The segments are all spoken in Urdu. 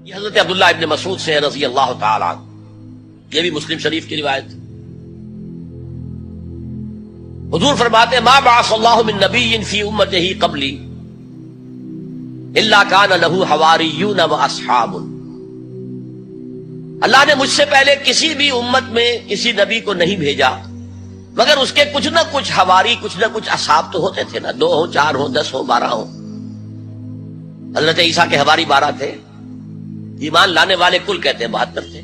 یہ حضرت عبداللہ ابن مسعود سے رضی اللہ تعالی عنہ، یہ بھی مسلم شریف کی روایت۔ حضور فرماتے ہیں ما بعث اللہ من نبی فی امتہ قبلی الا کان لہ حواریون و اصحاب۔ اللہ نے مجھ سے پہلے کسی بھی امت میں کسی نبی کو نہیں بھیجا مگر اس کے کچھ نہ کچھ حواری، کچھ نہ کچھ اصحاب تو ہوتے تھے نا، 2 ہوں، 4 ہوں، 10 ہوں، 12 ہوں۔ حضرت عیسیٰ کے حواری 12 تھے، ایمان لانے والے کل کہتے ہیں 72 تھے،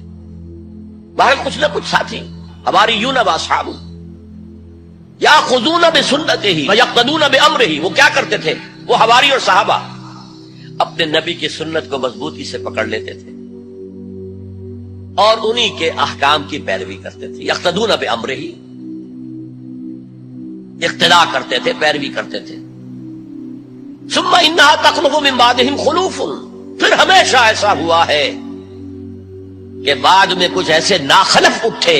بہرحال کچھ نہ کچھ ساتھی، حواریون و اصحاب یاخذون بسنتہ ویقتدون بامرہ۔ وہ کیا کرتے تھے؟ وہ حواری اور صحابہ اپنے نبی کی سنت کو مضبوطی سے پکڑ لیتے تھے اور انہی کے احکام کی پیروی کرتے تھے۔ یقتدون بامرہ، اقتداء کرتے تھے، پیروی کرتے تھے۔ ثم انہا تخلف من بعدہم خلوف، پھر ہمیشہ ایسا ہوا ہے کہ بعد میں کچھ ایسے ناخلف اٹھے،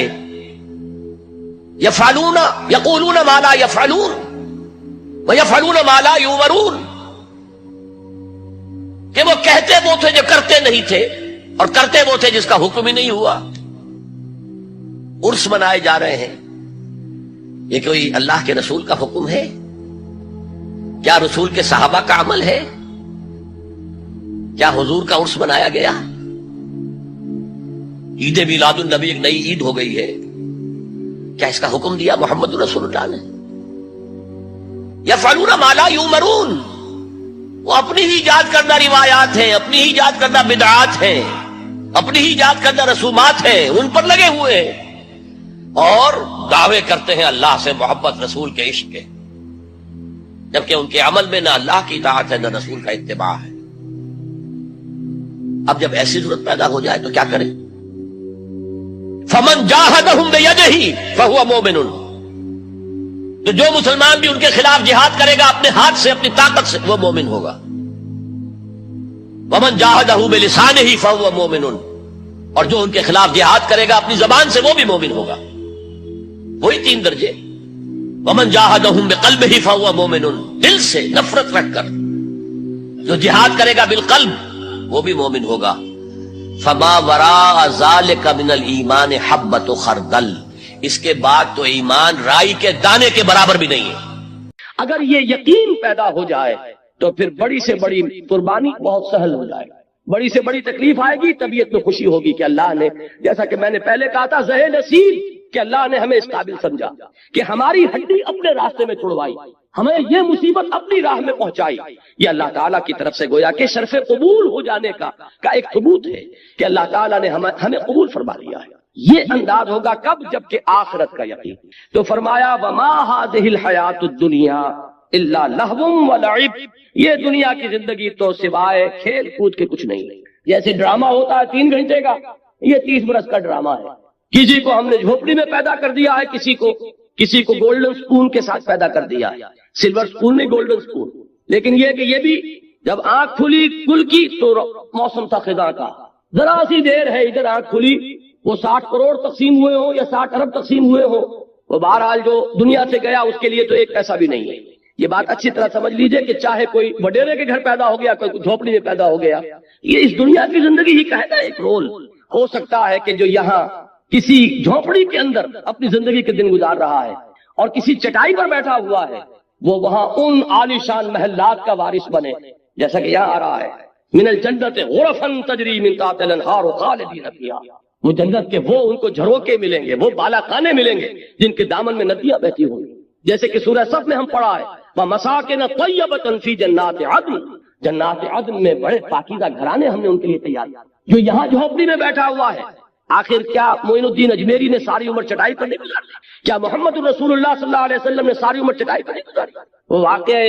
یفعلون یقولون ما لا یفعلون ویفعلون ما لا یؤمرون، کہ وہ کہتے وہ تھے جو کرتے نہیں تھے اور کرتے وہ تھے جس کا حکم ہی نہیں ہوا۔ عرس منائے جا رہے ہیں، یہ کوئی اللہ کے رسول کا حکم ہے؟ کیا رسول کے صحابہ کا عمل ہے؟ کیا حضور کا عرس منایا گیا؟ عید میلاد النبی ایک نئی عید ہو گئی ہے، کیا اس کا حکم دیا محمد رسول اللہ نے؟ یفعلون ما لا یؤمرون، وہ اپنی ہی ایجاد کردہ روایات ہیں، اپنی ہی ایجاد کردہ بدعات ہیں، اپنی ہی ایجاد کردہ رسومات ہیں، ان پر لگے ہوئے ہیں اور دعوے کرتے ہیں اللہ سے محبت، رسول کے عشق کے، جبکہ ان کے عمل میں نہ اللہ کی اطاعت ہے نہ رسول کا اتباع ہے۔ اب جب ایسی ضرورت پیدا ہو جائے تو کیا کریں؟ فمن جاہدہم بیدہ فہو مومن، تو جو مسلمان بھی ان کے خلاف جہاد کرے گا اپنے ہاتھ سے، اپنی طاقت سے، وہ مومن ہوگا۔ ومن جاہدہ بلسانہ فہو مومن، اور جو ان کے خلاف جہاد کرے گا اپنی زبان سے، وہ بھی مومن ہوگا۔ وہی 3 درجے۔ ومن جاہدہم بقلبہ فہو مومن، دل سے نفرت رکھ کر جو جہاد کرے گا بالقلب وہ بھی مومن ہوگا۔ فما وراء ذلک من الایمان حبۃ خردل، اس کے بعد تو ایمان رائی کے دانے کے برابر بھی نہیں ہے۔ اگر یہ یقین پیدا ہو جائے تو پھر بڑی سے بڑی قربانی بہت سہل ہو جائے گا، بڑی سے بڑی تکلیف آئے گی، طبیعت میں خوشی ہوگی کہ اللہ نے، جیسا کہ میں نے پہلے کہا تھا، زہ نصیب، کہ اللہ نے ہمیں اس قابل سمجھا کہ ہماری ہڈی اپنے راستے میں چھڑوائی، ہمیں یہ مصیبت اپنی راہ میں پہنچائی۔ یہ اللہ تعالیٰ کی طرف سے گویا کہ شرف قبول ہو جانے کا ایک ثبوت ہے کہ اللہ تعالیٰ نے ہمیں قبول فرما لیا ہے۔ یہ انداز ہوگا کب؟ جبکہ آخرت کا یقین۔ تو فرمایا وما هذه الحیات الدنیا الا لہو ولعب، یہ دنیا کی زندگی تو سوائے کھیل کود کے کچھ نہیں۔ جیسے ڈرامہ ہوتا ہے 3 گھنٹے کا، یہ 30 برس کا ڈرامہ ہے۔ کسی کو ہم نے جھوپڑی میں پیدا کر دیا ہے، کسی کو گولڈن سپون کے ساتھ پیدا کر دیا ہے، سلور سپون نہیں، گولڈن سپون۔ لیکن یہ کہ یہ بھی جب آنکھ کھلی کل کی تو موسم تھا خزاں کا، ذرا سی دیر ہے ادھر آنکھ کھلی، وہ 60 کروڑ تقسیم ہوئے ہوں یا 60 ارب تقسیم ہوئے ہوں، وہ بہرحال جو دنیا سے گیا اس کے لیے تو 1 پیسہ بھی نہیں ہے۔ یہ بات اچھی طرح سمجھ لیجئے کہ چاہے کوئی وڈیرے کے گھر پیدا ہو گیا، کوئی جھوپڑی میں پیدا ہو گیا، یہ اس دنیا کی زندگی ہی کا ہے نا ایک رول۔ ہو سکتا ہے کہ جو یہاں کسی جھوپڑی کے اندر اپنی زندگی کے دن گزار رہا ہے اور کسی چٹائی پر بیٹھا ہوا ہے، وہ وہاں ان عالیشان محلات کا وارث بنے، جیسا کہ یہاں آ رہا ہے من الجنت غرفا تجری من تحتها الانہار خالدین فیہا، وہ جنت کے وہ ان کو جھروکے ملیں گے، وہ بالا خانے ملیں گے جن کے دامن میں ندیاں بہتی ہوں گی، جیسے کہ سورہ صف میں ہم پڑھا ہے وَمَسَاكِنَ طَيِّبَةً فِي جَنَّاتِ عَدْنٍ، جنات عدن میں بڑے پاکیزہ گھرانے ہم نے ان کے لیے تیار کیے۔ جو یہاں جھوپڑی میں بیٹھا ہوا ہے، آخر کیا معین الدین اجمیری نے ساری عمر چٹائی پر نہیں گزاری؟ کیا محمد رسول اللہ صلی اللہ علیہ وسلم نے ساری عمر چٹائی پر نہیں گزاری؟ وہ واقعہ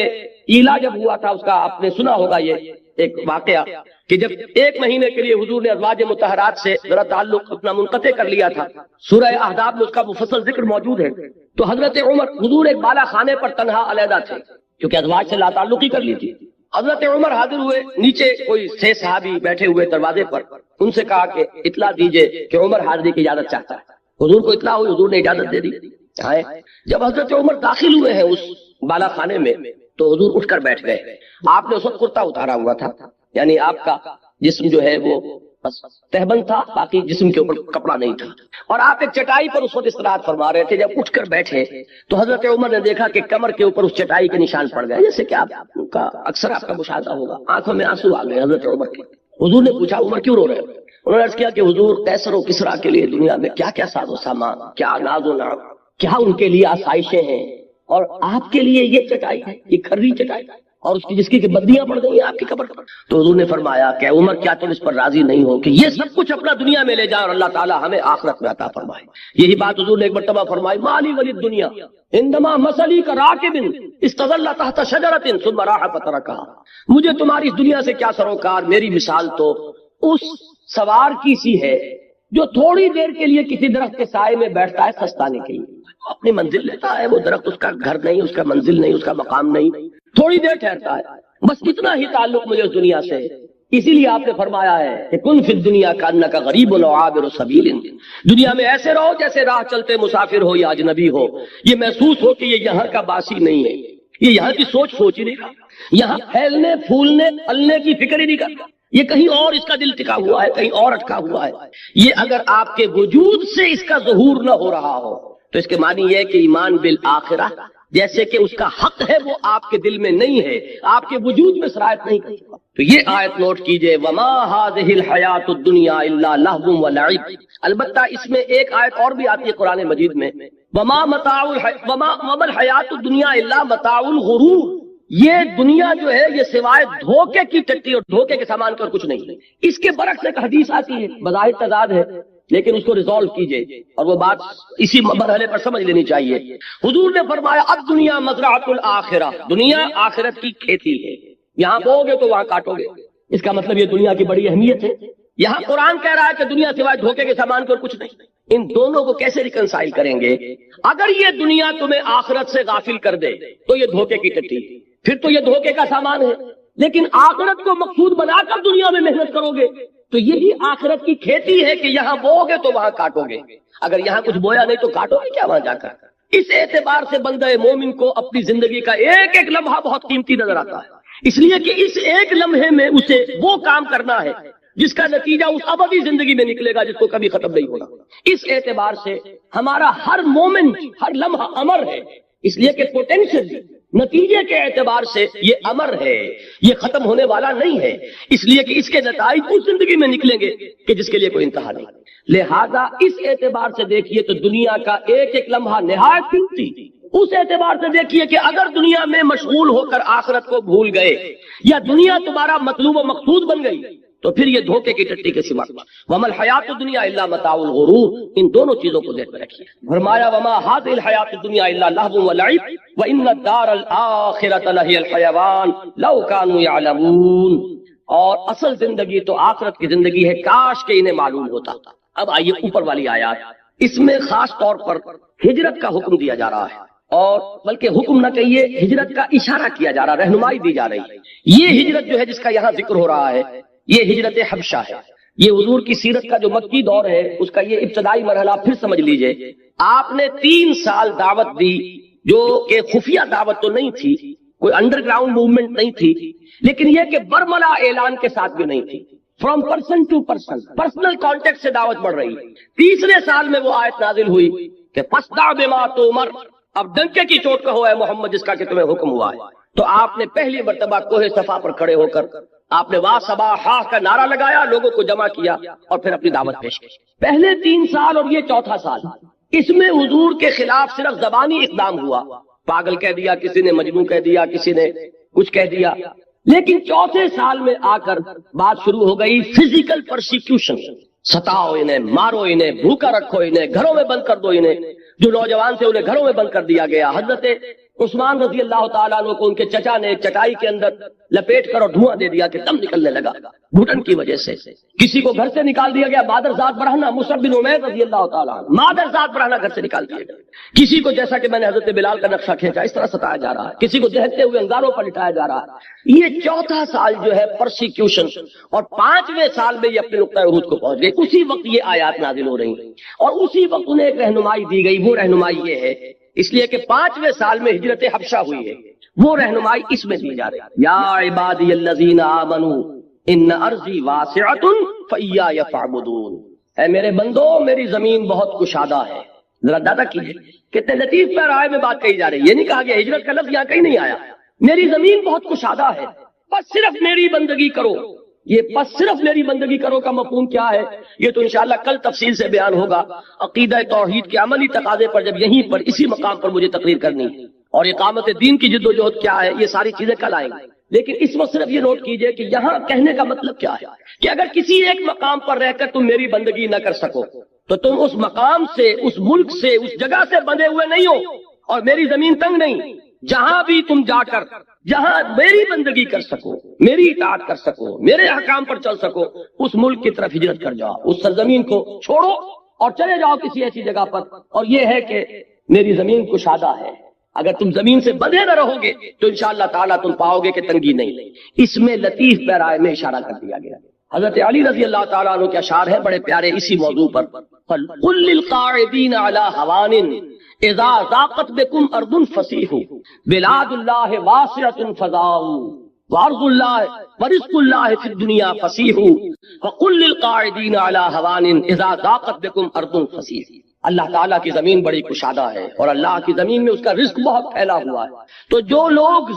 ایلا جب ہوا تھا، اس کا آپ نے سنا ہوگا، یہ ایک واقعہ کہ جب 1 مہینے کے لیے حضور نے ازواج مطہرات سے ذرا تعلق اپنا منقطع کر لیا تھا، سورہ احزاب میں اس کا مفصل ذکر موجود ہے۔ تو حضرت عمر، حضور ایک بالا خانے پر تنہا علیحدہ تھے کیونکہ ازواج سے لا تعلقی کر لی تھی۔ حضرت عمر حاضر ہوئے، نیچے کوئی 6 صحابی بیٹھے ہوئے دروازے پر، ان سے کہا کہ اطلاع دیجئے کہ عمر حاضری کی اجازت چاہتا ہے۔ حضور کو اطلاع ہوئی، حضور نے اجازت دے دی۔ جب حضرت عمر داخل ہوئے ہیں اس بالا خانے میں تو حضور اٹھ کر بیٹھ گئے۔ آپ نے اس وقت کرتا اتارا ہوا تھا، یعنی آپ کا جسم جو ہے وہ بس تہبند تھا، باقی جسم کے اوپر کپڑا نہیں تھا، اور آپ ایک چٹائی پر اس وقت استراحت فرما رہے تھے. جب اٹھ کر بیٹھے تو حضرت عمر نے دیکھا کہ کمر کے اوپر اس چٹائی کے نشان پڑ گئے، جیسے کہ آپ کا اکثر آپ کا مشاہدہ ہوگا. آنکھوں میں آنسو آ گئے حضرت عمر کے. حضور نے پوچھا عمر کیوں رو رہے ہو؟ انہوں نے عرض کیا کہ حضور قیصر و کسریٰ کے لیے دنیا میں کیا کیا ساز و سامان، کیا ناز و نعم، کیا ان کے لیے آسائشیں ہیں، اور آپ کے لیے یہ چٹائی ہے، یہ کھری چٹائی، اور اس کی جس کی کہ بدیاں پڑ گئی ہیں آپ کی قبر پر. تو حضور نے فرمایا کہ عمر کیا تم اس پر راضی نہیں ہو کہ یہ سب کچھ اپنا دنیا میں لے جائیں اور اللہ تعالیٰ ہمیں آخرت میں عطا فرمائے. یہی بات حضور نے ایک مرتبہ فرمائی، مالی ولی دنیا عندما مثلی کا راکب استظل تحت شجرۃ ثم راح فترکها، مجھے تمہاری اس دنیا سے کیا سروکار، میری مثال تو اس سوار کی سی ہے جو تھوڑی دیر کے لیے کسی درخت کے سائے میں بیٹھتا ہے سستانے کے لیے، اپنی منزل لیتا ہے، وہ درخت اس کا گھر نہیں، اس کا منزل نہیں، اس کا مقام نہیں، تھوڑی دیر ٹھہرتا ہے، بس اتنا ہی تعلق مجھے اس دنیا سے. اسی لیے آپ نے فرمایا ہے کہ کن فی الدنیا کانک غریب و عابر سبیل، دنیا میں ایسے رہو جیسے راہ چلتے مسافر ہو یا اجنبی ہو، یہ محسوس ہو کہ یہ یہاں کا باسی نہیں ہے، یہ یہاں کی سوچ ہی نہیں کرتا، یہاں پھیلنے پھولنے پھلنے کی فکر ہی نہیں کرتا، یہ کہیں اور اس کا دل ٹکا ہوا ہے، کہیں اور اٹکا ہوا ہے. یہ اگر آپ کے وجود سے اس کا ظہور نہ ہو رہا ہو تو اس کے معنی یہ ہے کہ ایمان بالآخرہ جیسے کہ اس کا حق ہے وہ آپ کے دل میں نہیں ہے، آپ کے وجود میں سرایت نہیں کرتا. تو یہ آیت نوٹ کیجئے، وما هذه الحیات الدنیا الا لہو ولعب. البتہ اس میں ایک آیت اور بھی آتی ہے قرآن مجید میں، وما الحیات الدنیا الا متاع الغرور. یہ دنیا جو ہے یہ سوائے دھوکے کی ٹٹی اور دھوکے کے سامان کے اور کچھ نہیں. اس کے برعکس ایک حدیث آتی ہے، بظاہر تضاد ہے لیکن اس کو ریزالو کیجئے اور وہ بات اسی مرحلے پر سمجھ لینی چاہیے. حضور نے فرمایا اب دنیا مزرعۃ الآخرہ، دنیا آخرت کی کھیتی ہے، یہاں بو گے تو وہاں کاٹو گے. اس کا مطلب یہ دنیا کی بڑی اہمیت ہے. یہاں قرآن کہہ رہا ہے کہ دنیا سوائے دھوکے کے سامان کے اور کچھ نہیں. ان دونوں کو کیسے ریکنسائل کریں گے؟ اگر یہ دنیا تمہیں آخرت سے غافل کر دے تو یہ دھوکے کی ٹٹی، پھر تو یہ دھوکے کا سامان ہے. لیکن آخرت کو مقصود بنا کر دنیا میں محنت کرو گے تو یہی آخرت کی کھیتی ہے کہ یہاں بو گے تو وہاں کاٹو گے. اگر یہاں کچھ بویا نہیں تو کاٹو گے کیا وہاں جا کر؟ اس اعتبار سے بندہ مومن کو اپنی زندگی کا ایک ایک لمحہ بہت قیمتی نظر آتا ہے، اس لیے کہ اس ایک لمحے میں اسے وہ کام کرنا ہے جس کا نتیجہ اس ابدی زندگی میں نکلے گا، جس کو کبھی ختم نہیں ہوگا. اس اعتبار سے ہمارا ہر مومنٹ، ہر لمحہ امر ہے، اس لیے کہ پوٹینشیل نتیجے کے اعتبار سے یہ امر ہے، یہ ختم ہونے والا نہیں ہے، اس لیے کہ اس کے نتائج اس زندگی میں نکلیں گے کہ جس کے لیے کوئی انتہا نہیں. لہذا اس اعتبار سے دیکھیے تو دنیا کا ایک ایک لمحہ نہایت قیمتی. اس اعتبار سے دیکھیے کہ اگر دنیا میں مشغول ہو کر آخرت کو بھول گئے یا دنیا تمہارا مطلوب و مقصود بن گئی تو پھر یہ دھوکے کی ٹٹی کے سوا. وما الحیات الدنیا الا متاع الغرور، ان دونوں چیزوں کو ذہن میں رکھیے. فرمایا وما هذه الحیات الدنیا الا لهو ولعب وان الدار الاخرة لهي الحیوان لو كانوا يعلمون. اور اصل زندگی تو آخرت کی زندگی ہے، کاش کہ انہیں معلوم ہوتا. اب آئیے اوپر والی آیات، اس میں خاص طور پر ہجرت کا حکم دیا جا رہا ہے، اور بلکہ حکم نہ کہیے ہجرت کا اشارہ کیا جا رہا، رہنمائی دی جا رہی ہے. یہ ہجرت جو ہے جس کا یہاں ذکر ہو رہا ہے یہ ہجرت حبشہ ہے. یہ حضور کی سیرت کا جو مکی دور ہے اس کا یہ ابتدائی مرحلہ پھر سمجھ لیجئے. آپ نے 3 سال دعوت دی، جو کہ خفیہ دعوت تو نہیں تھی، کوئی انڈر گراؤنڈ موومنٹ نہیں تھی، لیکن یہ کہ برملا اعلان کے ساتھ بھی نہیں تھی. From person to person, personal contact سے دعوت بڑھ رہی. تیسرے سال میں وہ آیت نازل ہوئی کہ فاصدع بما تؤمر، اب ڈنکے کی چوٹ کہو اے محمد جس کا کہ تمہیں حکم ہوا ہے. تو آپ نے پہلی مرتبہ کوہ صفا پر کھڑے ہو کر آپ نے واہ صبا ہا کا نعرہ لگایا، لوگوں کو جمع کیا اور پھر اپنی دعوت پیش کی. پہلے 3 سال اور یہ چوتھا سال، اس میں حضور کے خلاف صرف زبانی اقدام ہوا، پاگل کہہ دیا، کسی نے مجنون کہہ دیا، کسی نے کچھ کہہ دیا. لیکن چوتھے سال میں آ کر بات شروع ہو گئی فزیکل پرسیکیوشن. ستاؤ انہیں، مارو انہیں، بھوکا رکھو انہیں، گھروں میں بند کر دو انہیں. جو نوجوان تھے انہیں گھروں میں بند کر دیا گیا. حضرت عثمان رضی اللہ تعالیٰ عنہ کو ان کے چچا نے چٹائی کے اندر لپیٹ کر اور دھواں دے دیا کہ دم نکلنے لگا گھٹن کی وجہ سے. کسی کو گھر سے نکال دیا گیا، مادرزاد برہنہ مصعب بن عمیر رضی اللہ تعالیٰ عنہ مادرزاد برہنہ گھر سے نکال دیا گیا. کسی کو جیسا کہ میں نے حضرت بلال کا نقشہ کھینچا اس طرح ستایا جا رہا ہے، کسی کو دہتے ہوئے انگاروں پر لٹایا جا رہا ہے. یہ چوتھا سال جو ہے پرسیکیوشن، اور 5ویں سال میں یہ اپنے نقطۂ عروج کو پہنچ گئے. اسی وقت یہ آیات نازل ہو رہی ہیں اور اسی وقت انہیں ایک رہنمائی دی گئی. وہ رہنمائی یہ ہے، اس لیے کہ 5ویں سال میں ہجرت حبشہ ہوئی ہے، وہ رہنمائی اس میں دی جا رہی ہے. یا عبادی الذین آمنوا ان ارضی واسعۃ فایای فاعبدون، اے میرے بندو میری زمین بہت کشادہ ہے. ذرا دادا کیجیے کتنے لطیف پیرائے میں بات کہی جا رہی ہے. یہ نہیں کہا گیا ہجرت کا لفظ یہاں کہیں نہیں آیا. میری زمین بہت کشادہ ہے، بس صرف میری بندگی کرو. یہ بس صرف میری بندگی کرو کا مفہوم کیا ہے یہ تو انشاءاللہ کل تفصیل سے بیان ہوگا. عقیدہ توحید کے عملی تقاضے پر جب یہیں پر اسی مقام پر مجھے تقریر کرنی ہے اور اقامت دین کی جد و جہد کیا ہے یہ ساری چیزیں کل آئیں گی. لیکن اس وقت صرف یہ نوٹ کیجئے کہ یہاں کہنے کا مطلب کیا ہے کہ اگر کسی ایک مقام پر رہ کر تم میری بندگی نہ کر سکو تو تم اس مقام سے، اس ملک سے، اس جگہ سے بندھے ہوئے نہیں ہو اور میری زمین تنگ نہیں. جہاں بھی تم جا کر جہاں میری بندگی کر سکو، میری اطاعت کر سکو، میرے احکام پر چل سکو، اس ملک کی طرف ہجرت کر جاؤ. اس سرزمین کو چھوڑو اور چلے جاؤ کسی ایسی جگہ پر. اور یہ ہے کہ میری زمین کشادہ ہے. اگر تم زمین سے بندھے نہ رہو گے تو انشاءاللہ تعالیٰ تم پاؤ گے کہ تنگی نہیں. اس میں لطیف پیرائے میں اشارہ کر دیا گیا. حضرت علی رضی اللہ تعالیٰ عنہ کے اشعار ہیں بڑے پیارے اسی موضوع پر. قل للقاعدین علی ہوان اذا ضاقت بکم ارض فصیح بلاد اللہ واسعۃ فضاؤ وارض اللہ ورزق اللہ فی الدنیا فصیح وقل للقاعدین علی ہوان اذا ضاقت بکم ارض فصیح. اللہ تعالیٰ کی زمین بڑی کشادہ ہے اور اللہ کی زمین میں اس کا رزق بہت پھیلا ہوا ہے. تو جو لوگ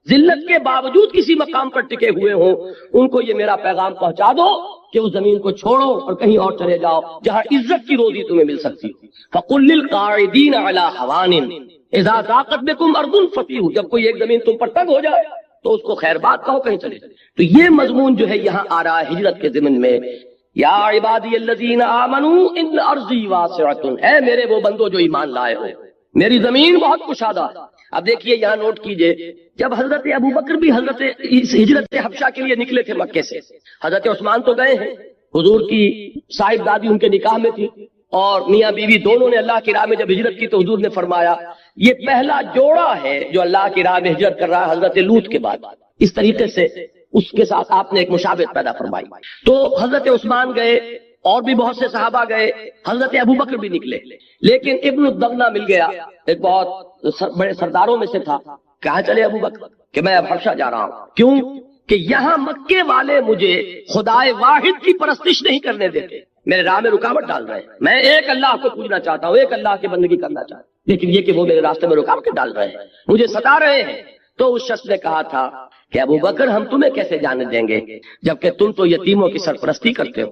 ذلت کے باوجود کسی مقام پر ٹکے ہوئے ہوں ان کو یہ میرا پیغام پہنچا دو کہ اس زمین کو چھوڑو اور کہیں اور چلے جاؤ جہاں عزت کی روزی تمہیں مل سکتی ہو. فَقُلْ لِلْقَاعِدِينَ عَلَىٰ هَوَانٍ اِذَا ضَاقَتْ بِكُمْ أَرْضٌ فَصِيحُ. جب کوئی ایک زمین تم پر تنگ ہو جائے تو اس کو خیر بات کہو کہیں چلے. تو یہ مضمون جو ہے یہاں آ رہا ہے ہجرت کے ضمن میں. یا عبادی الذین آمنوا ان ارضی واسعۃ، اے میرے وہ بندو جو ایمان لائے ہو میری زمین بہت کشادہ. اب دیکھیے یہاں نوٹ کیجئے جب حضرت ابو بکر بھی حضرت ہجرت حبشہ کے لیے نکلے تھے مکے سے، حضرت عثمان تو گئے ہیں، حضور کی صاحب دادی ان کے نکاح میں تھی اور میاں بیوی دونوں نے اللہ کی راہ میں جب ہجرت کی تو حضور نے فرمایا یہ پہلا جوڑا ہے جو اللہ کی راہ میں ہجرت کر رہا ہے حضرت لوط کے بعد. اس طریقے سے اس کے ساتھ آپ نے ایک مشابہت پیدا فرمائی. تو حضرت عثمان گئے اور بھی بہت سے صحابہ گئے، حضرت ابو بکر بھی نکلے، لیکن ابن الدغنہ مل گیا، ایک بہت بڑے سرداروں میں سے تھا. کہاں چلے ابو بکر کہ میں اب حبشہ جا رہا ہوں. کیوں کہ یہاں مکے والے مجھے خدائے واحد کی پرستش نہیں کرنے دیتے، میرے راہ میں رکاوٹ ڈال رہے ہیں. میں ایک اللہ کو پوجنا چاہتا ہوں، ایک اللہ کی بندگی کرنا چاہتا ہوں، لیکن یہ کہ وہ میرے راستے میں رکاوٹ ڈال رہے ہیں، مجھے ستا رہے ہیں. تو اس شخص نے کہا تھا کہ ابو بکر ہم تمہیں کیسے جانے دیں گے جبکہ تم تو یتیموں کی سرپرستی کرتے ہو،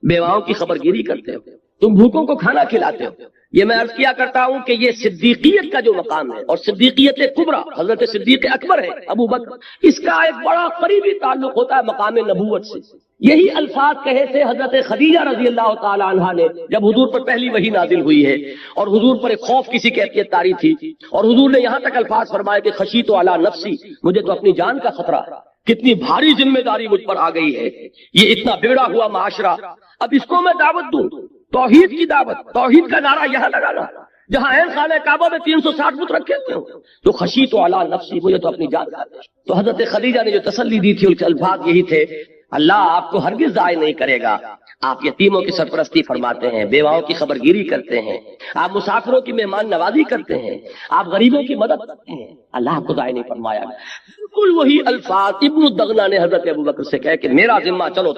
بیواؤں کی خبرگیری کرتے ہو، تم بھوکوں کو کھانا کھلاتے ہو. یہ میں عرض کیا کرتا ہوں کہ یہ صدیقیت کا جو مقام ہے اور صدیقیت کبریٰ حضرت صدیق اکبر ہے ابو بکر، اس کا ایک بڑا قریبی تعلق ہوتا ہے مقام نبوت سے. یہی الفاظ کہے تھے حضرت خدیجہ رضی اللہ تعالی عنہا نے جب حضور پر پہلی وحی نازل ہوئی ہے اور حضور پر ایک خوف کسی کیفیت طاری تھی اور حضور نے یہاں تک الفاظ فرمائے کہ خشیت علی نفسی، مجھے تو اپنی جان کا خطرہ، کتنی بھاری ذمہ داری مجھ پر آ گئی ہے، یہ اتنا بگڑا ہوا معاشرہ، اب اس کو میں دعوت دوں، توحید کی دعوت، توحید کا نعرہ یہاں لگانا جہاں عین خانہ کعبہ میں 360 بت رکھے ہوئے ہوں، تو خشیت علی نفسی، مجھے تو اپنی جان کا. تو حضرت خدیجہ نے جو تسلی دی تھی ان کے الفاظ یہی تھے، اللہ آپ کو ہرگز ضائع نہیں کرے گا، آپ یتیموں کی سرپرستی فرماتے ہیں، بیواؤں کی خبرگیری کرتے ہیں، آپ مسافروں کی مہمان نوازی کرتے ہیں، آپ غریبوں کی مدد کرتے ہیں، اللہ آپ کو ضائع نہیں فرمایا. بالکل وہی الفاظ ابن الدغنہ نے حضرت ابو بکر سے کہے کہ میرا ذمہ چلو،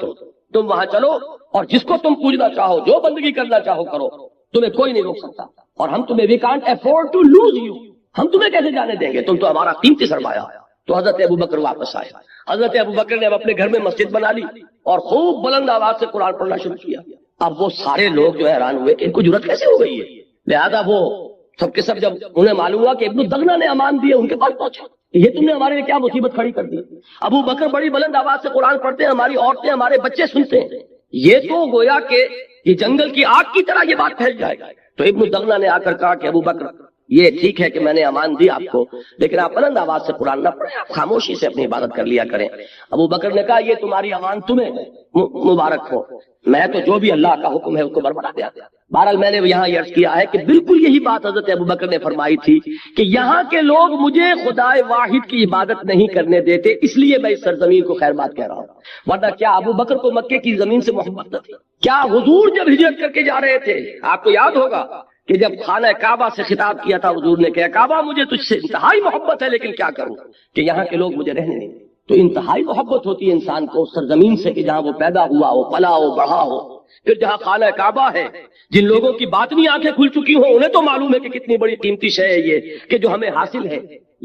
تم وہاں چلو اور جس کو تم پوجنا چاہو، جو بندگی کرنا چاہو کرو، تمہیں کوئی نہیں روک سکتا اور ہم تمہیں we can't afford to lose you، ہم تمہیں کیسے جانے دیں گے، تم تو ہمارا قیمتی سرمایہ. تو حضرت ابو بکر واپس آئے. حضرت ابو بکر نے اب اپنے گھر میں مسجد بنا لی اور خوب بلند آواز سے قرآن پڑھنا شروع کیا. اب وہ سارے لوگ جو حیران ہوئے کہ ان کو جرأت کیسے ہو گئی ہے. لہذا وہ سب کے سب جب انہیں معلوم ہوا کہ ابن الدغنہ نے امان دیے ان کے پاس پہنچے، یہ تم نے ہمارے لیے کیا مصیبت کھڑی کر دی. ابو بکر بڑی بلند آواز سے قرآن پڑھتے ہیں، ہماری عورتیں ہمارے بچے سنتے ہیں، یہ تو گویا کہ یہ جنگل کی آگ کی طرح یہ بات پھیل جائے گا. تو ابن الدغنہ نے آ کر کہا کہ ابو بکر یہ ٹھیک ہے کہ میں نے امان دی آپ کو، لیکن آپ بلند آواز سے قرآن نہ پڑھیں، آپ خاموشی سے اپنی عبادت کر لیا کریں. ابو بکر نے کہا یہ تمہاری امان تمہیں مبارک ہو، میں تو جو بھی اللہ کا حکم ہے اس کو بربرا دیا. بہرحال میں نے یہاں یہ عرض کیا ہے کہ بالکل یہی بات حضرت ابو بکر نے فرمائی تھی کہ یہاں کے لوگ مجھے خدائے واحد کی عبادت نہیں کرنے دیتے، اس لیے میں اس سرزمین کو خیر بات کہہ رہا ہوں. ورنہ کیا ابو بکر کو مکے کی زمین سے محبت نہ تھی؟ کیا حضور جب ہجرت کر کے جا رہے تھے آپ کو یاد ہوگا کہ جب خانہ کعبہ سے خطاب کیا تھا حضور نے کہا کعبہ مجھے تجھ سے انتہائی محبت ہے لیکن کیا کروں کہ یہاں کے لوگ مجھے رہنے نہیں. تو انتہائی محبت ہوتی ہے انسان کو اس سرزمین سے کہ جہاں وہ پیدا ہوا ہو، پلا ہو، بڑھا ہو. پھر جہاں خانہ کعبہ ہے، جن لوگوں کی باطنی آنکھیں کھل چکی ہوں انہیں تو معلوم ہے کہ کتنی بڑی قیمتی شے ہے یہ کہ جو ہمیں حاصل ہے،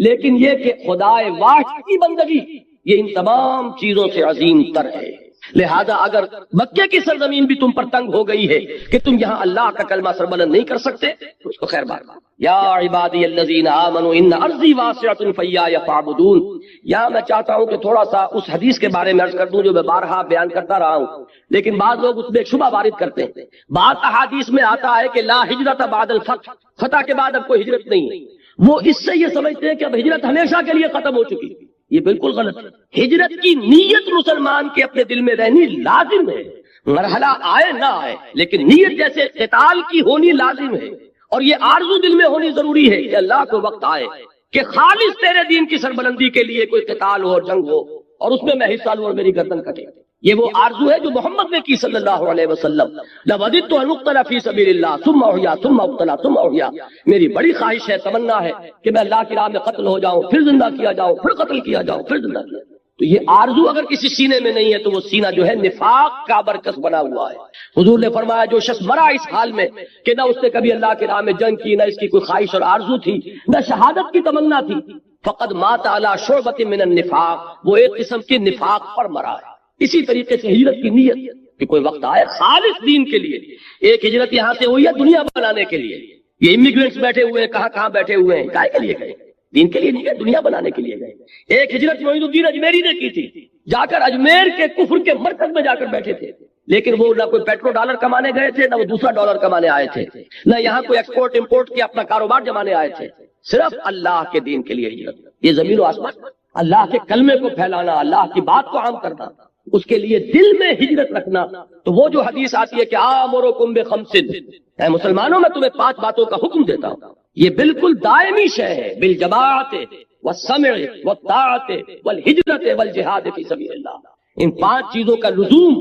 لیکن یہ کہ خدائے واحد کی بندگی یہ ان تمام چیزوں سے عظیم تر ہے. لہذا اگر مکے کی سرزمین بھی تم پر تنگ ہو گئی ہے کہ تم یہاں اللہ کا کلمہ سربلند نہیں کر سکتے تو اس کو خیر بات. یا عبادی الذین آمنوا ان ارضی واسعۃ فایای فاعبدون. یہاں میں چاہتا ہوں کہ تھوڑا سا اس حدیث کے بارے میں عرض کر دوں جو میں بارہا بیان کرتا رہا ہوں، لیکن بعض لوگ اس میں ایک شبہ وارد کرتے ہیں. بعض احادیث میں آتا ہے کہ لا ہجرت بعد الفتح، فتح کے بعد اب کوئی ہجرت نہیں ہے. وہ اس سے یہ سمجھتے ہیں کہ اب ہجرت ہمیشہ کے لیے ختم ہو چکی. یہ بالکل غلط ہے. ہجرت کی نیت مسلمان کے اپنے دل میں رہنی لازم ہے، مرحلہ آئے نہ آئے، لیکن نیت جیسے قتال کی ہونی لازم ہے. اور یہ آرزو دل میں ہونی ضروری ہے کہ اللہ کو وقت آئے کہ خالص تیرے دین کی سربلندی کے لیے کوئی قتال ہو اور جنگ ہو اور اس میں میں حصہ لوں اور میری گردن کٹے. یہ وہ آرزو ہے جو محمد نے کی صلی اللہ علیہ وسلم. لوددت ان اقتل فی سبیل اللہ ثم احیا ثم اقتل ثم احیا. میری بڑی خواہش ہے، تمنا ہے کہ میں اللہ کی راہ میں قتل ہو جاؤں، پھر زندہ کیا جاؤں، پھر قتل کیا جاؤں، پھر زندہ کیا جاؤں. تو یہ آرزو اگر کسی سینے میں نہیں ہے تو وہ سینہ جو ہے نفاق کا برکس بنا ہوا ہے. حضور نے فرمایا جو شخص مرا اس حال میں کہ نہ اس نے کبھی اللہ کی راہ میں جنگ کی، نہ اس کی کوئی خواہش اور آرزو تھی، نہ شہادت کی تمنا تھی، فقد مات علی شعبۃ من النفاق، وہ ایک قسم کے نفاق پر مرا ہے. اسی طریقے سے ہجرت کی نیت کہ کوئی وقت آئے خالص دین کے لیے. ایک ہجرت یہاں سے ہوئی ہے دنیا بنانے کے لیے. یہ امیگرینٹس بیٹھے ہوئے ہیں، کہاں کہاں بیٹھے ہوئے ہیں، کائے کے لیے گئے؟ دین کے لیے نہیں گئے، دنیا بنانے کے لیے گئے. ایک ہجرت معین الدین اجمیری نے کی تھی، جا کر اجمیر کے کفر کے مرکز میں جا کر بیٹھے تھے، لیکن وہ نہ کوئی پیٹرو ڈالر کمانے گئے تھے، نہ وہ دوسرا ڈالر کمانے آئے تھے، نہ یہاں کوئی ایکسپورٹ امپورٹ کے اپنا کاروبار جمانے آئے تھے. صرف اللہ کے دین کے لیے ہجرت. یہ زمین و آسمان اللہ کے کلمے کو پھیلانا، اللہ کی بات کو عام کرنا، اس کے لیے دل میں ہجرت رکھنا. تو وہ جو حدیث آتی ہے کہ آمرکم بخمس، اے مسلمانوں میں تمہیں 5 باتوں کا حکم دیتا ہوں، یہ بالکل دائمی شے ہے. بالجماعت والسمع والطاعت والہجرت والجہاد فی سبیل اللہ. ان 5 چیزوں کا لزوم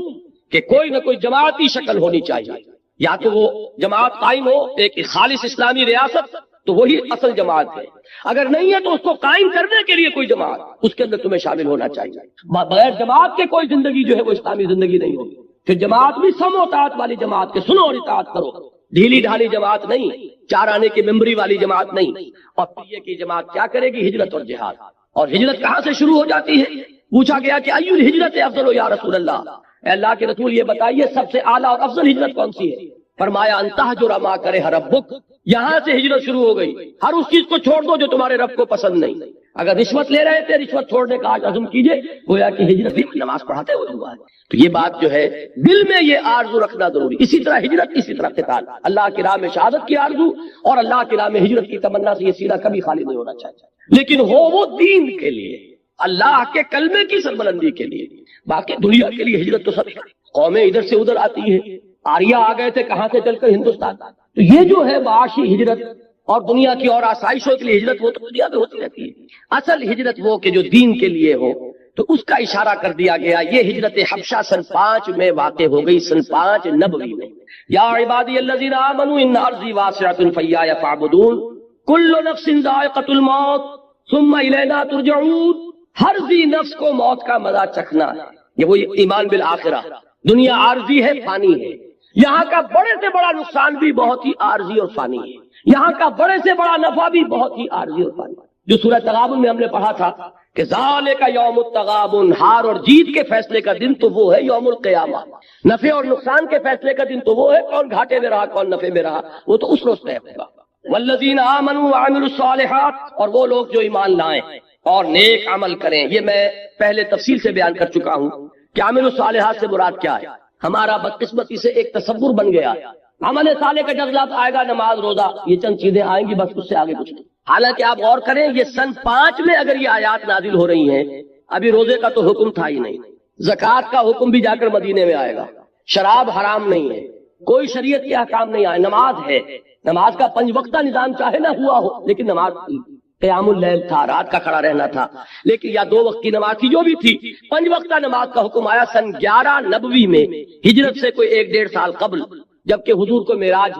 کہ کوئی نہ کوئی جماعتی شکل ہونی چاہیے. یا تو وہ جماعت قائم ہو ایک خالص اسلامی ریاست تو وہی اصل جماعت ہے. اگر نہیں ہے تو اس کو قائم کرنے کے لیے کوئی جماعت، اس کے اندر تمہیں شامل ہونا چاہیے. بغیر جماعت کے کوئی زندگی جو ہے وہ اسلامی زندگی نہیں ہوگی. پھر جماعت بھی سمع و اطاعت والی جماعت کے سنو اور اطاعت کرو، ڈھیلی ڈھالی جماعت نہیں، 4 آنے کی ممبری والی جماعت نہیں. اور پھر یہ کی جماعت کیا کرے گی؟ ہجرت اور جہاد. اور ہجرت کہاں سے شروع ہو جاتی ہے؟ پوچھا گیا کہ ایو الہجرت افضل یا رسول اللہ، اے اللہ کے رسول یہ بتائیے سب سے اعلیٰ اور افضل ہجرت کون سی ہے؟ فرمایا ان تہجر ما کرے ربک. یہاں سے ہجرت شروع ہو گئی. ہر اس چیز کو چھوڑ دو جو تمہارے رب کو پسند نہیں. اگر رشوت لے رہے تھے رشوت چھوڑنے کا آج عزم کیجئے، گویا کہ ہجرت بھی نماز پڑھاتے ہوئے ہوا ہے. تو یہ بات جو ہے دل میں یہ آرزو رکھنا ضروری. اسی طرح ہجرت، اسی طرح قتال. اللہ کی راہ میں شہادت کی آرزو اور اللہ کی راہ میں ہجرت کی تمنا سے یہ سینہ کبھی خالی نہیں ہونا چاہیے، لیکن ہو وہ دین کے لیے، اللہ کے کلمے کی سربلندی کے لیے. باقی دنیا کے لیے ہجرت تو سب قومیں ادھر سے ادھر آتی ہیں. آریہ آ گئے تھے کہاں سے چل کر ہندوستان. تو یہ جو ہے معاشی ہجرت اور دنیا کی اور آسائشوں کے لیے ہجرت وہ تو دنیا میں ہوتی رہتی ہے. اصل ہجرت وہ کہ جو دین کے لیے ہو. تو اس کا اشارہ کر دیا گیا. یہ ہجرت حبشہ سن 5 میں واقع ہو گئی، سن 5 نبوی میں. یا عبادی الذین آمنوا ان ارضی واسعۃ فایای فاعبدون کل نفس ذائقۃ الموت ثم الینا ترجعون. ہر ذی نفس کو موت کا مزہ چکھنا ہے. یہ وہی ایمان بالآخرہ. دنیا عارضی ہے، فانی ہے. یہاں کا بڑے سے بڑا نقصان بھی بہت ہی عارضی اور فانی ہے. یہاں کا بڑے سے بڑا نفع بھی بہت ہی عارضی اور فانی. جو سورہ تغابن میں ہم نے پڑھا تھا کہ ذالک یوم التغابن، ہار اور جیت کے فیصلے کا دن تو وہ ہے یوم القیامہ. نفع اور نقصان کے فیصلے کا دن تو وہ ہے کون گھاٹے میں رہا کون نفع میں رہا، وہ تو اس روز طے ہوگا. والذین آمنوا وعملوا الصالحات، اور وہ لوگ جو ایمان لائیں اور نیک عمل کریں. یہ میں پہلے تفصیل سے بیان کر چکا ہوں کہ عمل الصالحات سے مراد کیا ہے. ہمارا بدقسمتی سے ایک تصور بن گیا عمل صالح کا جذبہ آئے گا، نماز روزہ یہ چند چیزیں آئیں گی، بس اس سے آگے کچھ نہیں. حالانکہ آپ غور کریں یہ سن 5 میں اگر یہ آیات نازل ہو رہی ہیں، ابھی روزے کا تو حکم تھا ہی نہیں، زکوٰۃ کا حکم بھی جا کر مدینے میں آئے گا، شراب حرام نہیں ہے، کوئی شریعت کے احکام نہیں آئے، نماز ہے. نماز کا 5 وقتہ نظام چاہے نہ ہوا ہو لیکن نماز تھی. قیام اللیل تھا، رات کا کھڑا رہنا تھا، لیکن یا 2 وقت کی نماز تھی، جو بھی تھی. 5 وقتہ نماز کا حکم آیا سن 11 نبوی میں، ہجرت سے کوئی 1-1.5 سال قبل، جبکہ حضور کو معراج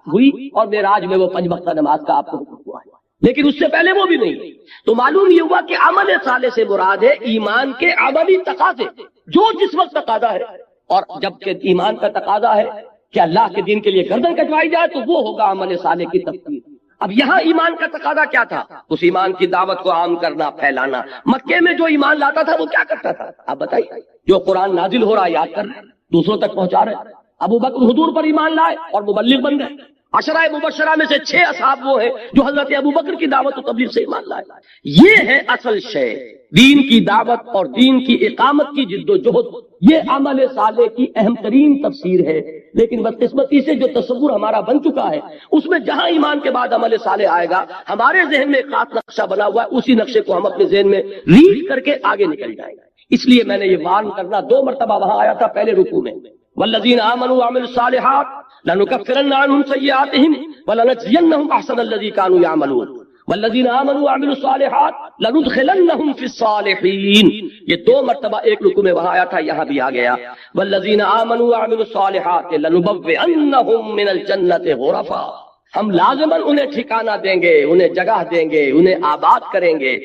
ہوئی اور معراج میں وہ 5 وقتہ نماز کا آپ کو حکم ہوا ہے. لیکن اس سے پہلے وہ بھی نہیں. تو معلوم یہ ہوا کہ عمل صالح سے مراد ہے ایمان کے عملی تقاضے، جو جس وقت تقاضا ہے. اور جب کہ ایمان کا تقاضا ہے کہ اللہ کے دین کے لیے گردن کٹوائی جائے تو وہ ہوگا عمل صالح کی تفسیر. اب یہاں ایمان کا تقاضا کیا تھا؟ اس ایمان کی دعوت کو عام کرنا، پھیلانا. مکے میں جو ایمان لاتا تھا وہ کیا کرتا تھا آپ بتائیے؟ جو قرآن نازل ہو رہا ہے یاد کر رہے ہیں، دوسروں تک پہنچا رہے ہیں. ابو بکر حضور پر ایمان لائے اور مبلغ بن گئے. عشرہ مبشرہ میں سے 6 اصحاب وہ ہیں جو حضرت ابو بکر کی دعوت و تبلیغ سے ایمان لائے. یہ ہے اصل شے، دین کی دعوت اور دین کی اقامت کی جد و جہد. یہ عمل صالح کی اہم ترین تفسیر ہے. لیکن بدقسمتی سے جو تصور ہمارا بن چکا ہے اس میں جہاں ایمان کے بعد عمل صالح آئے گا، ہمارے ذہن میں ایک خاص نقشہ بنا ہوا ہے، اسی نقشے کو ہم اپنے ذہن میں ریڈ کر کے آگے نکل جائیں گے. اس لیے میں نے یہ وارن کرنا 2 مرتبہ وہاں آیا تھا پہلے رکوع میں، والذین آمنوا وعملوا الصالحات لنکفرن عنہم سیئاتہم ولنجزینہم احسن الذی کانوا یعملون والذین آمنوا وعملوا الصالحات لندخلنہم فی الصالحین. یہ 2 مرتبہ ایک رکوع میں وہاں آیا تھا، یہاں بھی آ گیا والذین آمنوا وعملوا الصالحات لنبوئنہم من الجنۃ غرفا. ہم لازماً انہیں ٹھکانہ دیں گے، انہیں جگہ دیں گے، انہیں آباد کریں گے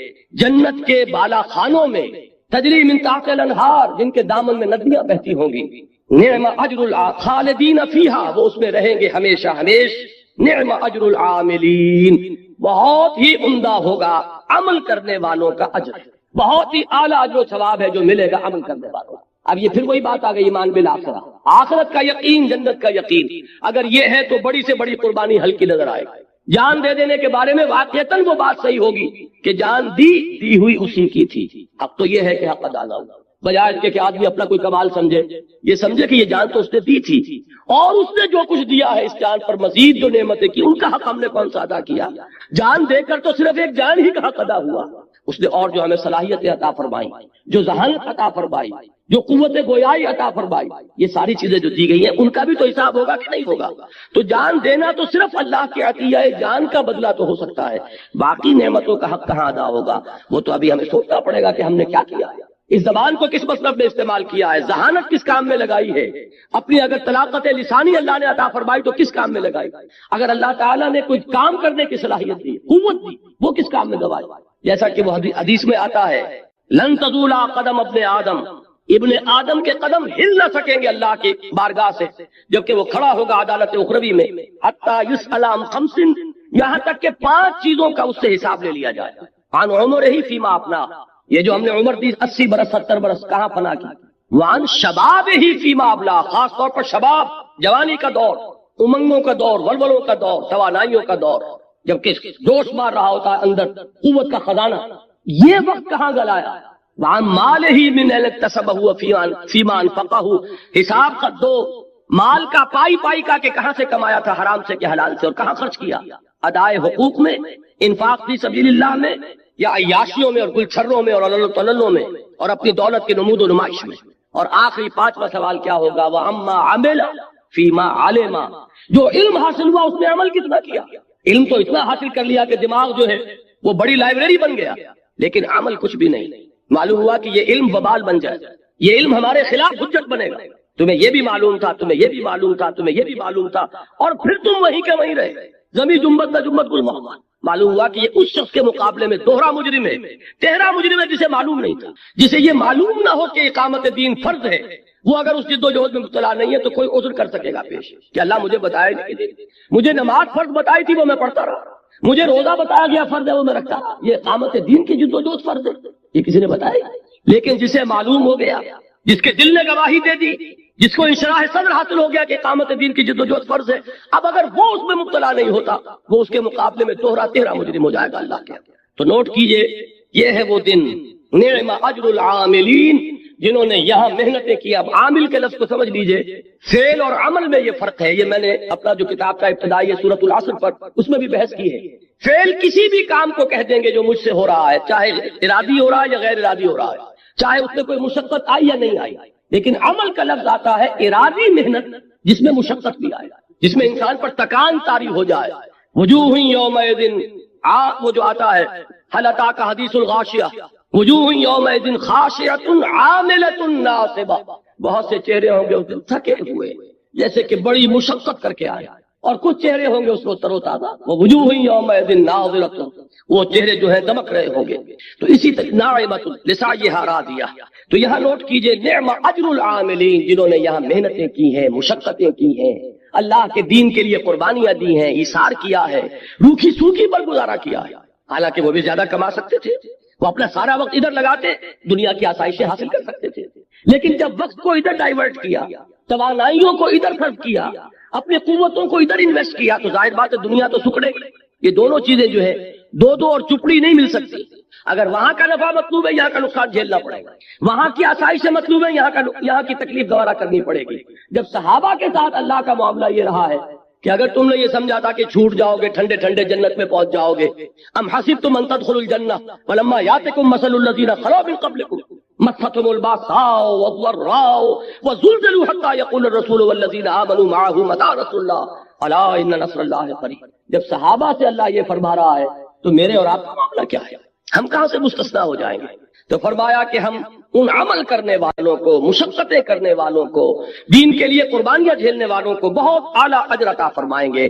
جنت کے بالا خانوں میں، تجری من تحت الانہار، جن کے دامن میں ندیاں بہتی ہوں گی. نعم اجر الخالدین فیہا، وہ اس میں رہیں گے ہمیشہ ہمیش. نعم اجر العاملین، بہت ہی عمدہ ہوگا عمل کرنے والوں کا اجر. بہت ہی اعلیٰ اجر و ثواب ہے جو ملے گا عمل کرنے والوں کا. اب یہ پھر وہی بات آ گئی ایمان بالآخرہ، آخرت کا یقین، جنت کا یقین. اگر یہ ہے تو بڑی سے بڑی قربانی ہلکی نظر آئے گی. جان دے دینے کے بارے میں واقعتاً وہ بات صحیح ہوگی کہ جان دی ہوئی اسی کی تھی. اب تو یہ ہے کہ حق ادا ہوا، بجائے اس کے کہ آدمی اپنا کوئی کمال سمجھے. یہ سمجھے کہ یہ جان تو اس نے دی تھی، اور اس نے جو کچھ دیا ہے اس جان پر مزید جو نعمتیں کی ان کا حق ہم نے کون سا ادا کیا؟ جان دے کر تو صرف ایک جان ہی کا حق ادا ہوا. اس نے اور جو ہمیں صلاحیتیں عطا فرمائی، جو ذہانت عطا فرمائی، جو قوت گویائی عطا فرمائی، یہ ساری چیزیں جو دی گئی ہیں ان کا بھی تو حساب ہوگا کہ نہیں ہوگا؟ تو جان دینا تو صرف اللہ کے عطیہ ہے، جان کا بدلہ تو ہو سکتا ہے، باقی نعمتوں کا حق کہاں ادا ہوگا؟ وہ تو ابھی ہمیں سوچنا پڑے گا کہ ہم نے کیا کیا ہے، اس زبان کو کس مطلب میں استعمال کیا ہے، ذہانت کس کام میں لگائی ہے، اپنی اگر طلاقت لسانی اللہ نے عطا فرمائی تو کس کام میں لگائی، اگر اللہ تعالیٰ نے کوئی کام کرنے کی صلاحیت دی، قوت دی، وہ کس کام میں گوائی. جیسا کہ وہ حدیث میں آتا ہے لن تزولا قدم ابن آدم کے قدم ہل نہ سکیں گے اللہ کی بارگاہ سے جبکہ وہ کھڑا ہوگا عدالت اخروی میں، حتی یسأل عن 5، یہاں تک کہ 5 چیزوں کا اس سے حساب لے لیا جائے. عن عمرہ فیما افنا، یہ جو ہم نے عمر دی 80 برس 70 برس کہاں فنا کی. وعن شبابہ فیما ابلا، خاص طور پر شباب، جوانی کا دور، امنگوں کا دور، ولولوں کا دور، توانائیوں کا دور، جبکہ جوش مار رہا ہوتا ہے اندر قوت کا خزانہ، یہ وقت کہاں گلایا. وعن مالہ من اکتسبہ فیما انفقہ، حساب کا دو مال کا پائی کا کہ کہاں سے کمایا تھا، حرام سے کہ حلال سے، اور کہاں خرچ کیا، ادائے حقوق میں، انفاق فی سبیل اللہ میں، یا عیاشیوں میں اور گلچھروں میں اور عللوں میں، اور اپنی دولت کی نمود و نمائش میں. اور آخری 5واں سوال کیا ہوگا، وَأَمَّا عَمِلَ فِيمَا عَلِمَ، جو علم حاصل ہوا اس نے عمل کتنا کیا. علم تو اتنا حاصل کر لیا کہ دماغ جو ہے وہ بڑی لائبریری بن گیا، لیکن عمل کچھ بھی نہیں. معلوم ہوا کہ یہ علم وبال بن جائے، یہ علم ہمارے خلاف حجت بنے گا. تمہیں یہ بھی معلوم تھا، تمہیں یہ بھی معلوم تھا، تمہیں یہ بھی معلوم تھا، اور پھر تم وہیں کے وہیں رہے. زمین جنبت نہ جنبت گل محمد. معلوم ہوا کہ یہ اس شخص کے مقابلے میں دوہرا مجرم ہے، تہرا مجرم ہے جسے معلوم نہیں تھا. جسے یہ معلوم نہ ہو کہ اقامت دین فرض ہے، وہ اگر اس جد و جہد میں مبتلا نہیں ہے تو کوئی عذر کر سکے گا پیش کہ اللہ مجھے بتایا نہیں، مجھے نماز فرض بتائی تھی وہ میں پڑھتا رہا، مجھے روزہ بتایا گیا فرض ہے وہ میں رکھتا رہا. یہ اقامت دین کی جد و جہد فرض ہے، یہ کسی نے بتایا. لیکن جسے معلوم ہو گیا، جس کے دل نے گواہی دے دی، جس کو انشراح صدر حاصل ہو گیا کہ اقامت دین کی جد و جہد فرض ہے، اب اگر وہ اس میں مبتلا نہیں ہوتا وہ اس کے مقابلے میں دوہرا تہرا مجرم ہو جائے گا اللہ کے. تو نوٹ کیجئے، یہ ہے وہ دن، نعم اجر العاملین، جنہوں نے یہاں محنتیں کی. اب عامل کے لفظ کو سمجھ لیجئے، فعل اور عمل میں یہ فرق ہے. یہ میں نے اپنا جو کتاب کا ابتدائی سورۃ العصر پر اس میں بھی بحث کی ہے. فعل کسی بھی کام کو کہہ دیں گے جو مجھ سے ہو رہا ہے، چاہے ارادی ہو رہا ہے یا غیر ارادی ہو رہا ہے، چاہے اس میں کوئی مشقت آئی یا نہیں آئی. لیکن عمل کا لفظ آتا ہے ارادی محنت جس میں مشقت بھی آئے، جس میں انسان پر تکان طاری ہو جائے. وجوہ یومئذ، وہ جو آتا ہے هل اتاک حدیث الغاشیہ، وجوہ یومئذ خاشعۃ عاملۃ ناصبہ، بہت سے چہرے ہوں گے اس دن تھکے ہوئے جیسے کہ بڑی مشقت کر کے آئے، اور کچھ چہرے ہوں گے اس کو تر و تازہ، وہ وجوہ یومئذ ناظرۃ، وہ چہرے جو ہیں دمک رہے ہوں گے. تو اسی طرح ناعمۃ لسعیھا راضیہ. تو یہاں نوٹ کیجئے نعم اجر العاملین، جنہوں نے یہاں محنتیں کی ہیں، مشقتیں کی ہیں، اللہ کے دین کے لیے قربانیاں دی ہیں، ایثار کیا ہے، روکھی سوکھی پر گزارا کیا ہے. حالانکہ وہ بھی زیادہ کما سکتے تھے، وہ اپنا سارا وقت ادھر لگاتے دنیا کی آسائشیں حاصل کر سکتے تھے، لیکن جب وقت کو ادھر ڈائیورٹ کیا، توانائیوں کو ادھر صرف کیا، اپنی قوتوں کو ادھر انویسٹ کیا، تو ظاہر بات ہے دنیا تو سکڑے گی. یہ دونوں چیزیں جو ہے دو دو اور چپڑی نہیں مل سکتی. اگر وہاں کا نفع مطلوب ہے یہاں کا نقصان جھیلنا پڑے گا، وہاں کی آسائشیں مطلوب ہے یہاں کی تکلیف گوارا کرنی پڑے گی. جب صحابہ کے ساتھ اللہ کا معاملہ یہ رہا ہے کہ اگر تم نے یہ سمجھا تھا کہ چھوٹ جاؤ گے، ٹھنڈے ٹھنڈے جنت میں پہنچ جاؤ گے، ام حسبتم ان تدخلوا الجنہ ولما یاتکم مثل الذین خلوا من قبلکم مستهم الباساء والضراء وزلزلوا حتى يقول الرسول والذین آمنوا معه متى نصر اللہ الا ان نصر اللہ قریب. جب صحابہ سے اللہ یہ فرما رہا ہے تو میرے اور آپ کا معاملہ کیا ہے؟ ہم کہاں سے مستثنا ہو جائیں گے؟ تو فرمایا کہ ہم ان عمل کرنے والوں کو، مشقتیں کرنے والوں کو، دین کے لیے قربانیاں جھیلنے والوں کو بہت اعلیٰ اجر عطا فرمائیں گے.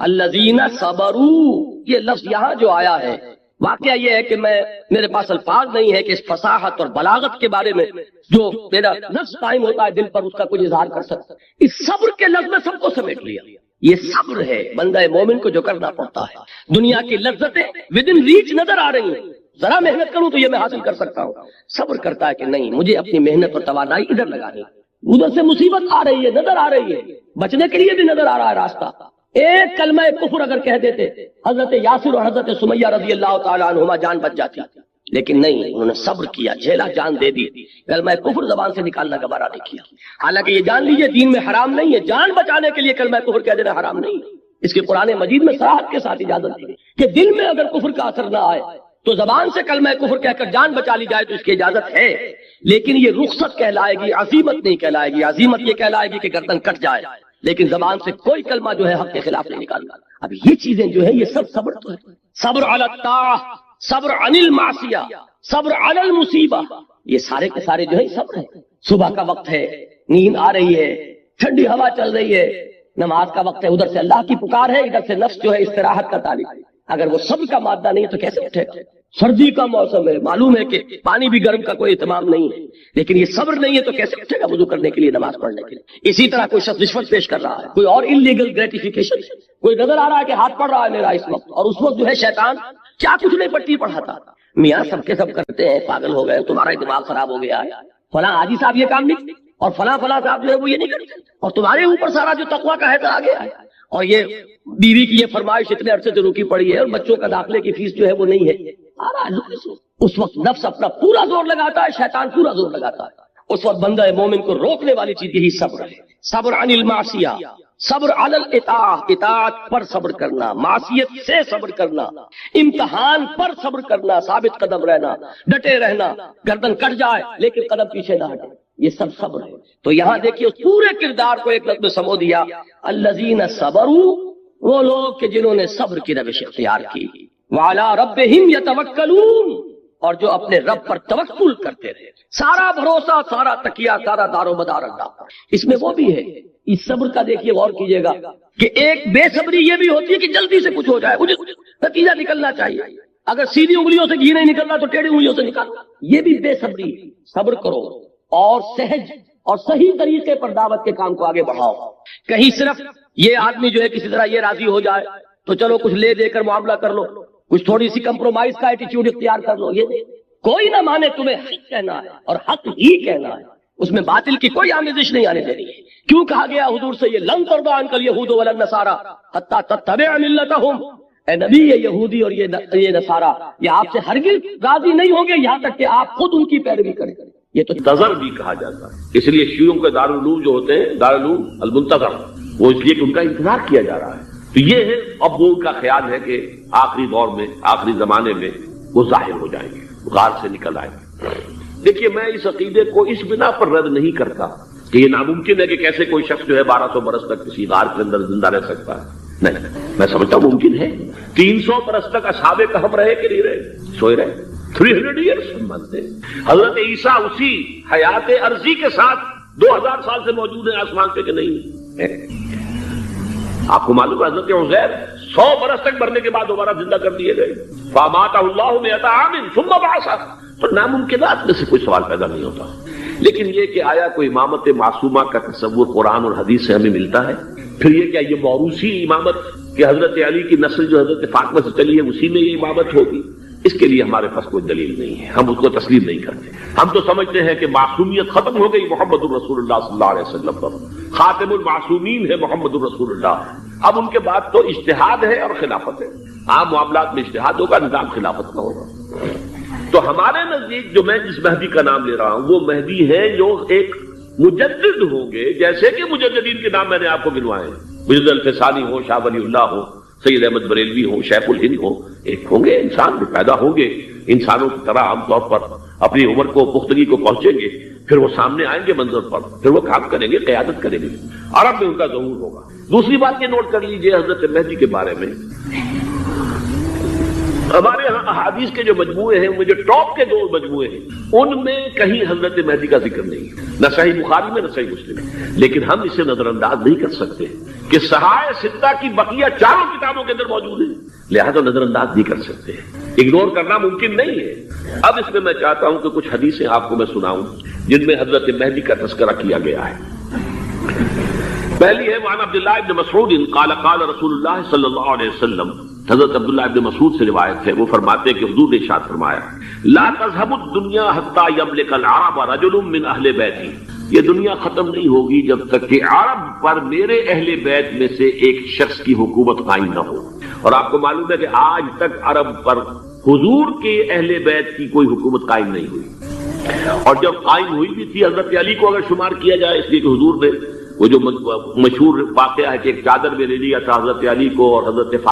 الذین صبروا، یہ لفظ یہاں جو آیا ہے، واقعہ یہ ہے کہ میرے پاس الفاظ نہیں ہے کہ اس فصاحت اور بلاغت کے بارے میں جو میرا نفس قائم ہوتا ہے دل پر اس کا کچھ اظہار کر سکتا. اس صبر کے لفظ میں سب کو سمیٹ لیا. یہ صبر ہے بندہ مومن کو جو کرنا پڑتا ہے. دنیا کی لذتیں ود ان ریچ نظر آ رہی ہیں، ذرا محنت کروں تو یہ میں حاصل کر سکتا ہوں. صبر کرتا ہے کہ نہیں، مجھے اپنی محنت اور توانائی ادھر لگانی، ادھر سے مصیبت آ رہی ہے، نظر آ رہی ہے، بچنے کے لیے بھی نظر آ رہا ہے راستہ. ایک کلمہ کفر اگر کہہ دیتے حضرت یاسر اور حضرت سمیہ رضی اللہ تعالی عنہما جان بچ جاتی، لیکن نہیں، انہوں نے صبر کیا، جھیلا، جان دے دی. کلمہ کفر زبان سے نکالنا گوارا نہیں کیا. حالانکہ یہ جان لیجئے دین میں حرام نہیں ہے، جان بچانے کے لیے کلمہ کفر کہہ دینا حرام نہیں ہے. اس کے قرآن مجید میں صراحت کے ساتھ اجازت دی کہ دل میں اگر کفر کا اثر نہ آئے تو زبان سے کلمہ کفر کہہ کر جان بچا لی جائے تو اس کی اجازت ہے، لیکن یہ رخصت کہلائے گی، عزیمت نہیں کہلائے گی. عزیمت یہ کہلائے گی کہ گردن کٹ جائے، لیکن زبان سے کوئی کلمہ جو ہے حق کے خلاف نہیں نکالنا. اب یہ چیزیں جو ہے یہ سب صبر تو ہے. صبر علی الطاعہ، صبر عن المعصیہ، صبر علی المصیبہ، یہ سارے کے سارے جو ہے صبر ہے. صبح کا وقت ہے، نیند آ رہی ہے، ٹھنڈی ہوا چل رہی ہے، نماز کا وقت ہے، ادھر سے اللہ کی پکار ہے، ادھر سے نفس جو ہے استراحت کا طالب ہے. اگر وہ صبر کا مادہ نہیں تو کیسے اٹھے گا؟ سردی کا موسم ہے، معلوم ہے کہ پانی بھی گرم کا کوئی اہتمام نہیں ہے، لیکن یہ صبر نہیں ہے تو کیسے اٹھے گا وضو کرنے کے لیے، نماز پڑھنے کے لیے؟ اسی طرح کوئی شخص رشوت پیش کر رہا ہے، کوئی اور انلیگل گریٹیفیکیشن، کوئی نظر آ رہا ہے کہ ہاتھ پڑ رہا ہے میرا اس وقت، اور اس وقت جو ہے شیطان کیا کچھ نہیں پڑتی پڑھاتا، میاں سب کے سب کرتے ہیں، پاگل ہو گئے، تمہارا دماغ خراب ہو گیا ہے، فلاں حاجی صاحب یہ کام نہیں، اور فلاں صاحب جو ہے وہ یہ نہیں کرتے، اور تمہارے اوپر سارا جو تقویٰ کا ہے تو آ گیا ہے، اور یہ بیوی کی یہ فرمائش اتنے عرصے سے روکی پڑی ہے، اور بچوں کا داخلے کی فیس جو ہے وہ نہیں ہے، آ رہا ہے. اس وقت نفس اپنا پورا زور لگاتا ہے، شیطان پورا زور لگاتا ہے. اس وقت بندہ مومن کو روکنے والی چیز یہی صبر ہے. صبر عن المعصیہ، صبر علی الاطاعہ، اطاعت پر صبر کرنا، معصیت سے صبر کرنا، امتحان پر صبر کرنا، ثابت قدم رہنا، ڈٹے رہنا، گردن کٹ جائے لیکن قدم پیچھے نہ ہٹے، یہ سب صبر ہے. تو یہاں دیکھیے اس پورے کردار کو ایک لفظ میں سمو دیا، الذین صبروا، وہ لوگ کہ جنہوں نے صبر کی روش اختیار کی، وعلی ربہم یتوکلون، اور جو اپنے رب پر توکل کرتے رہے، سارا بھروسہ، سارا تکیہ، سارا دار و مدار اللہ پر. اس میں وہ بھی ہے، اس صبر کا دیکھیے غور کیجئے گا کہ ایک بے صبری یہ بھی ہوتی ہے کہ جلدی سے کچھ ہو جائے، مجھے نتیجہ نکلنا چاہیے، اگر سیدھی انگلیوں سے گھی نہیں نکلنا تو ٹیڑھی انگلیوں سے نکالنا، یہ بھی بے صبری. صبر کرو اور سہج اور صحیح طریقے پر دعوت کے کام کو آگے بڑھاؤ. کہیں صرف یہ آدمی جو ہے کسی طرح یہ راضی ہو جائے تو چلو کچھ لے دے کر معاملہ کر لو، کچھ تھوڑی سی کمپرومائز کا ایٹیچیوڈ اختیار کر لو، یہ کوئی نہ مانے تمہیں حق کہنا ہے اور حق ہی کہنا ہے، اس میں باطل کی کوئی آمیزش نہیں آنے دینی ہے. کیوں کہا گیا حضور سے یہ لن ترضی عنک الیہود ولا النصارى حتی تتبع ملتہم، اے نبی یہ یہودی اور یہ نصارہ یہ آپ سے ہرگز راضی نہیں ہوں گے یہاں تک کہ آپ خود ان کی پیروی کریں. یہ تو تذر بھی کہا جاتا ہے، اس لیے شیعوں کے دارالعلوم جو ہوتے ہیں دارالعلوم المنتظر، وہ اس لیے کہ ان کا انتظار کیا جا رہا ہے. تو یہ ہے، اب وہ ان کا خیال ہے کہ آخری دور میں، آخری زمانے میں وہ ظاہر ہو جائیں گے، غار سے نکل آئیں گے. دیکھیے میں اس عقیدے کو اس بنا پر رد نہیں کرتا کہ یہ ناممکن ہے کہ کیسے کوئی شخص جو ہے 1200 برس تک کسی غار کے اندر زندہ رہ سکتا ہے. نہیں، میں سمجھتا ہوں ممکن ہے. 300 برس تک اصحاب کہف رہے کہ نہیں رہے؟ سوئے رہے. 300 ایئرس مانتے. حضرت عیسیٰ اسی حیات عرضی کے ساتھ 2000 سال سے موجود ہیں آسمان پہ کہ نہیں؟ آپ کو معلوم ہے حضرت عزیر 100 برس تک مرنے کے بعد دوبارہ زندہ کر دیے گئے. فاماتہ اللہ مئۃ عام ثم بعثہ. تو ناممکنات میں سے کوئی سوال پیدا نہیں ہوتا. لیکن یہ کہ آیا کوئی امامت معصومہ کا تصور قرآن اور حدیث سے ہمیں ملتا ہے؟ پھر یہ کیا یہ موروثی امامت کہ حضرت علی کی نسل جو حضرت فاطمہ سے چلی ہے اسی میں یہ امامت ہوگی؟ اس کے لیے ہمارے پاس کوئی دلیل نہیں ہے، ہم اس کو تسلیم نہیں کرتے. ہم تو سمجھتے ہیں کہ معصومیت ختم ہو گئی محمد الرسول اللہ صلی اللہ علیہ وسلم پر. خاتم المعصومین ہے محمد الرسول اللہ. اب ان کے بعد تو اجتہاد ہے اور خلافت ہے. عام معاملات میں اجتہاد ہوگا، نظام خلافت کا ہوگا. تو ہمارے نزدیک جو میں جس مہدی کا نام لے رہا ہوں وہ مہدی ہیں جو ایک مجدد ہوں گے، جیسے کہ مجددین کے نام میں نے آپ کو گنوائے ہیں. مجدد الفسانی ہو، شاہ ولی اللہ ہو، سید احمد بریلوی ہو، شیخ الہند ہو. ایک ہوں گے انسان جو پیدا ہوں گے انسانوں کی طرح عام طور پر اپنی عمر کو پختگی کو پہنچیں گے، پھر وہ سامنے آئیں گے منظر پر، پھر وہ کام کریں گے، قیادت کریں گے. عرب میں ان کا ظہور ہوگا. دوسری بات یہ نوٹ کر لیجئے حضرت مہدی کے بارے میں، ہمارے یہاں احادیث کے جو مجموعے ہیں، جو ٹاپ کے 2 مجموعے ہیں، ان میں کہیں حضرت مہدی کا ذکر نہیں ہے، نہ صحیح بخاری میں نہ صحیح مسلم میں. لیکن ہم اسے نظر انداز نہیں کر سکتے کہ صحائح ستہ کی بقیہ 4 کتابوں کے اندر موجود ہیں، لہذا نظر انداز نہیں کر سکتے، اگنور کرنا ممکن نہیں ہے. اب اس میں میں چاہتا ہوں کہ کچھ حدیثیں آپ کو میں سناؤں جن میں حضرت مہدی کا تذکرہ کیا گیا ہے. پہلی ہے وعن عبداللہ ابن مسعود قال قال رسول اللہ صلی اللہ علیہ وسلم. حضرت عبداللہ ابن مسعود سے روایت ہے، وہ فرماتے ہیں کہ حضور نے ارشاد فرمایا لا تذهب الدنيا حتى يملك العرب رجل من اہل بیتی. یہ دنیا ختم نہیں ہوگی جب تک کہ عرب پر میرے اہل بیت میں سے ایک شخص کی حکومت قائم نہ ہو. اور آپ کو معلوم ہے کہ آج تک عرب پر حضور کے اہل بیت کی کوئی حکومت قائم نہیں ہوئی. اور جب قائم ہوئی بھی تھی حضرت علی کو اگر شمار کیا جائے، اس لیے کہ حضور نے وہ جو مشہور واقعہ ہے کہ ایک چادر میں لے لیا تھا حضرت علی کو اور حضرت